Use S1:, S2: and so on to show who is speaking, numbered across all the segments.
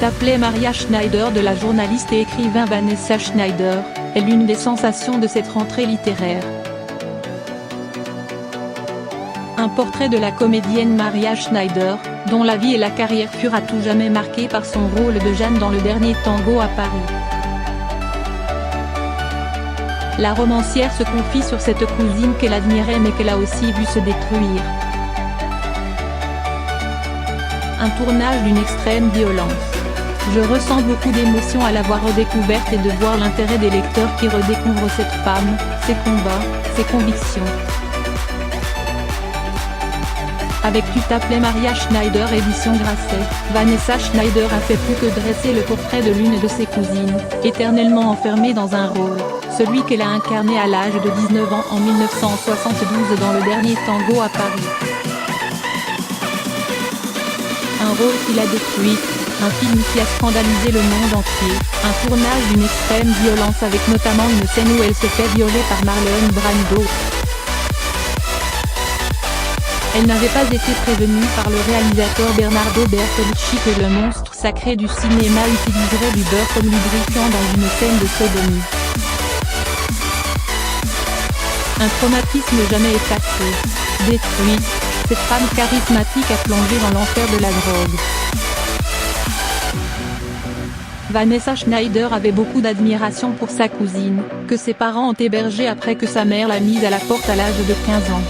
S1: appelée Maria Schneider de la journaliste et écrivain Vanessa Schneider, est l'une des sensations de cette rentrée littéraire. Un portrait de la comédienne Maria Schneider, dont la vie et la carrière furent à tout jamais marquées par son rôle de Jeanne dans Le Dernier Tango à Paris. La romancière se confie sur cette cousine qu'elle admirait mais qu'elle a aussi vue se détruire. Un tournage d'une extrême violence. Je ressens beaucoup d'émotion à l'avoir redécouverte et de voir l'intérêt des lecteurs qui redécouvrent cette femme, ses combats, ses convictions. Avec Tu t'appelais Maria Schneider édition Grasset, Vanessa Schneider a fait plus que dresser le portrait de l'une de ses cousines, éternellement enfermée dans un rôle, celui qu'elle a incarné à l'âge de 19 ans en 1972 dans Le Dernier Tango à Paris. Un rôle qui l'a détruite, un film qui a scandalisé le monde entier, un tournage d'une extrême violence avec notamment une scène où elle se fait violer par Marlon Brando. Elle n'avait pas été prévenue par le réalisateur Bernardo Bertolucci que le monstre sacré du cinéma utiliserait du beurre comme lubrifiant dans une scène de sodomie. Un traumatisme jamais effacé. Détruite, cette femme charismatique a plongé dans l'enfer de la drogue. Vanessa Schneider avait beaucoup d'admiration pour sa cousine, que ses parents ont hébergée après que sa mère l'a mise à la porte à l'âge de 15 ans.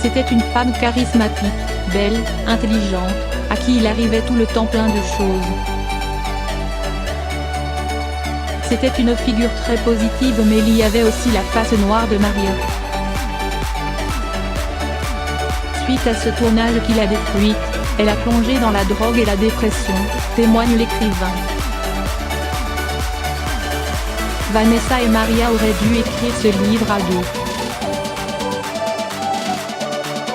S1: C'était une femme charismatique, belle, intelligente, à qui il arrivait tout le temps plein de choses. C'était une figure très positive mais il y avait aussi la face noire de Maria. Suite à ce tournage qui l'a détruite, elle a plongé dans la drogue et la dépression, témoigne l'écrivain. Vanessa et Maria auraient dû écrire ce livre à deux.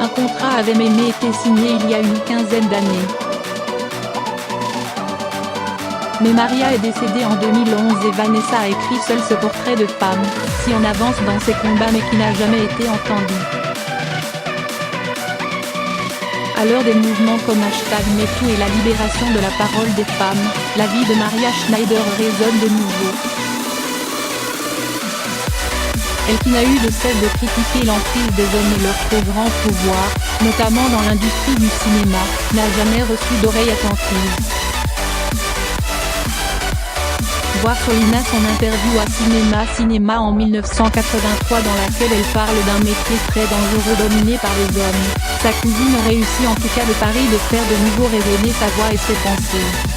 S1: Un contrat avait même été signé il y a une quinzaine d'années. Mais Maria est décédée en 2011 et Vanessa a écrit seule ce portrait de femme, si en avance dans ses combats mais qui n'a jamais été entendu. À l'heure des mouvements comme #MeToo et la libération de la parole des femmes, la vie de Maria Schneider résonne de nouveau. Elle qui n'a eu de cesse de critiquer l'emprise des hommes et leur trop grand pouvoir, notamment dans l'industrie du cinéma, n'a jamais reçu d'oreille attentive. Voir sur Lina son interview à Cinéma en 1983 dans laquelle elle parle d'un métier très dangereux dominé par les hommes. Sa cousine réussit en tout cas le pari de faire de nouveau résonner sa voix et ses pensées.